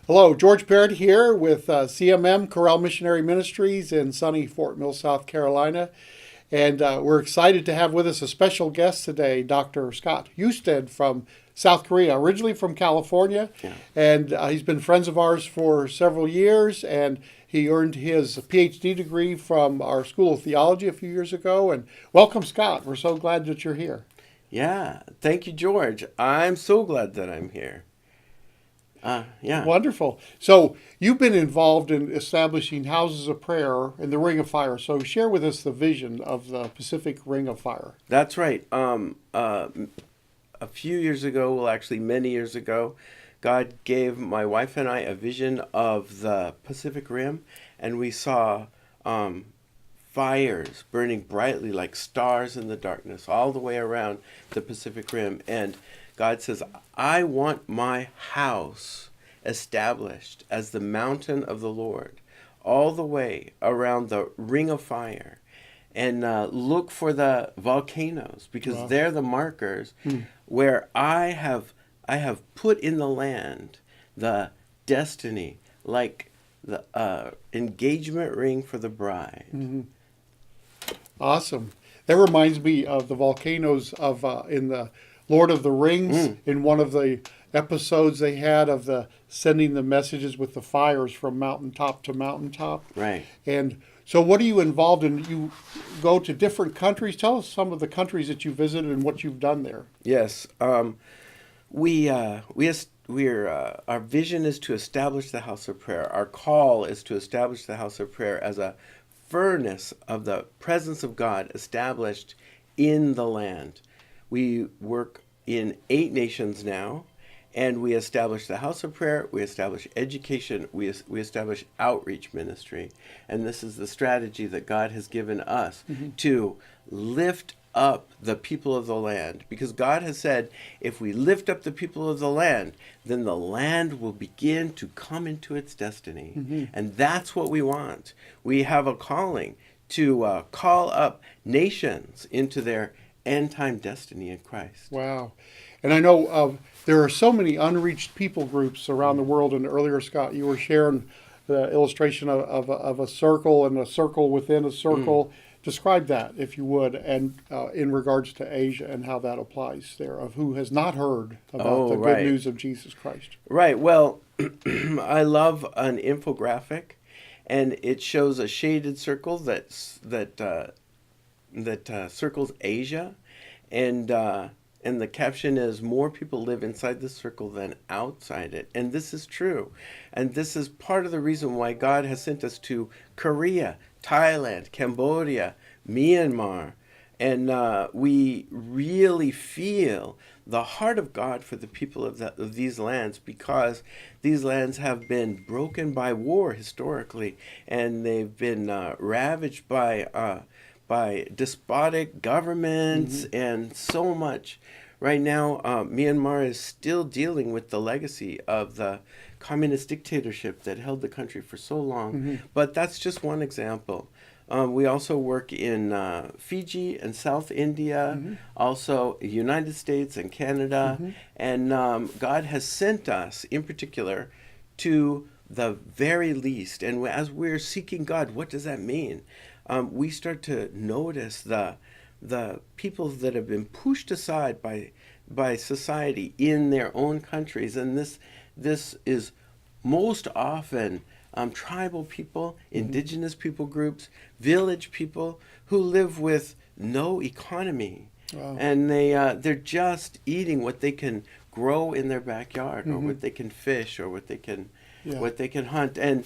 Hello, George Parrott here with CMM Corral Missionary Ministries in sunny Fort Mill, South Carolina. And we're excited to have with us a special guest today, Dr. Scott Husted from South Korea, originally from California. Yeah. And he's been friends of ours for several years, and he earned his PhD degree from our School of Theology a few years ago. And welcome, Scott. We're so glad that you're here. Yeah, thank you, George. I'm so glad that I'm here. Yeah. Wonderful. So you've been involved in establishing houses of prayer in the Ring of Fire. So share with us the vision of the Pacific Ring of Fire. That's right. A few years ago, well, actually many years ago, God gave my wife and I a vision of the Pacific Rim, and we saw fires burning brightly like stars in the darkness all the way around the Pacific Rim. And God says, I want my house established as the mountain of the Lord all the way around the Ring of Fire. And look for the volcanoes, because Wow. they're the markers where I have put in the land the destiny, like the engagement ring for the bride. Mm-hmm. Awesome. That reminds me of the volcanoes of in the Lord of the Rings. In one of the episodes they had of the sending the messages with the fires from mountaintop to mountaintop. Right. And so what are you involved in? You go to different countries. Tell us some of the countries that you visited and what you've done there. Yes. Our vision is to establish the house of prayer. Our call is to establish the house of prayer as a furnace of the presence of God established in the land. We work in 8 nations now, and we establish the house of prayer, we establish education, we establish outreach ministry. And this is the strategy that God has given us to lift up the people of the land. Because God has said, if we lift up the people of the land, then the land will begin to come into its destiny. And that's what we want. We have a calling to call up nations into their end-time destiny in Christ. Wow. And I know there are so many unreached people groups around the world. And earlier, Scott, you were sharing the illustration of a circle and a circle within a circle. Describe that, if you would, and in regards to Asia and how that applies there, of who has not heard about the good news of Jesus Christ. Right. Well, I love an infographic, and it shows a shaded circle that circles Asia, and the caption is, more people live inside the circle than outside it. And this is true. And this is part of the reason why God has sent us to Korea, Thailand, Cambodia, Myanmar. And we really feel the heart of God for the people of these lands, because these lands have been broken by war historically, and they've been ravaged by despotic governments and so much. Right now, Myanmar is still dealing with the legacy of the communist dictatorship that held the country for so long. But that's just one example. We also work in Fiji and South India, also United States and Canada. And God has sent us, in particular, to the very least. And as we're seeking God, what does that mean? We start to notice the people that have been pushed aside by society in their own countries. And this is most often tribal people, indigenous people groups, village people who live with no economy. Wow. And they're just eating what they can grow in their backyard, or what they can fish, or what they can hunt. And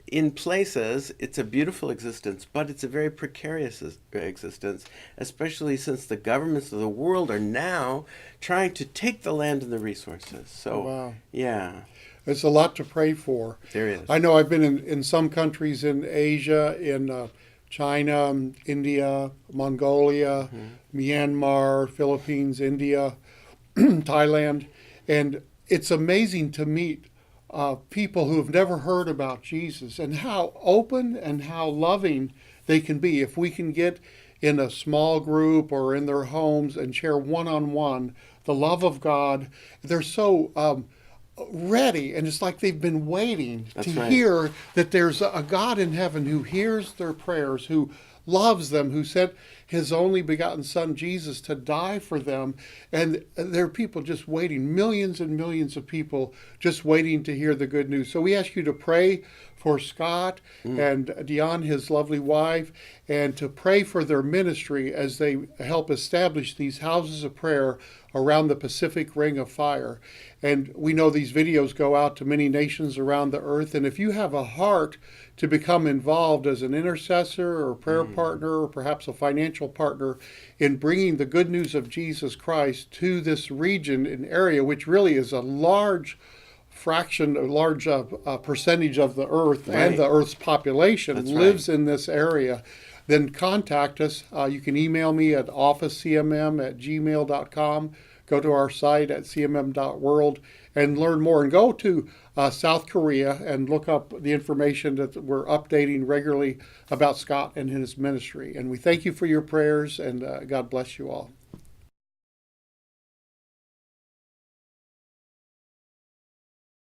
in places, it's a beautiful existence, but it's a very precarious existence, especially since the governments of the world are now trying to take the land and the resources. So, Wow. Yeah. It's a lot to pray for. There is. I know I've been in some countries in Asia, in China, India, Mongolia, Myanmar, Philippines, India, Thailand, and it's amazing to meet people who have never heard about Jesus and how open and how loving they can be. If we can get in a small group or in their homes and share one-on-one the love of God, they're so ready, and it's like they've been waiting That's to right. hear that there's a God in heaven who hears their prayers, who loves them, who sent his only begotten son Jesus to die for them. And there are people just waiting, millions and millions of people just waiting to hear the good news. So we ask you to pray for Scott and Dionne, his lovely wife, and to pray for their ministry as they help establish these houses of prayer around the Pacific Ring of Fire. And we know these videos go out to many nations around the earth. And if you have a heart to become involved as an intercessor or prayer partner or perhaps a financial partner in bringing the good news of Jesus Christ to this region and area, which really is a large fraction, a large percentage of the earth and the earth's population That's lives in this area, then contact us. You can email me at officecmm@gmail.com. Go to our site at cmm.world and learn more. And go to South Korea and look up the information that we're updating regularly about Scott and his ministry. And we thank you for your prayers, and God bless you all.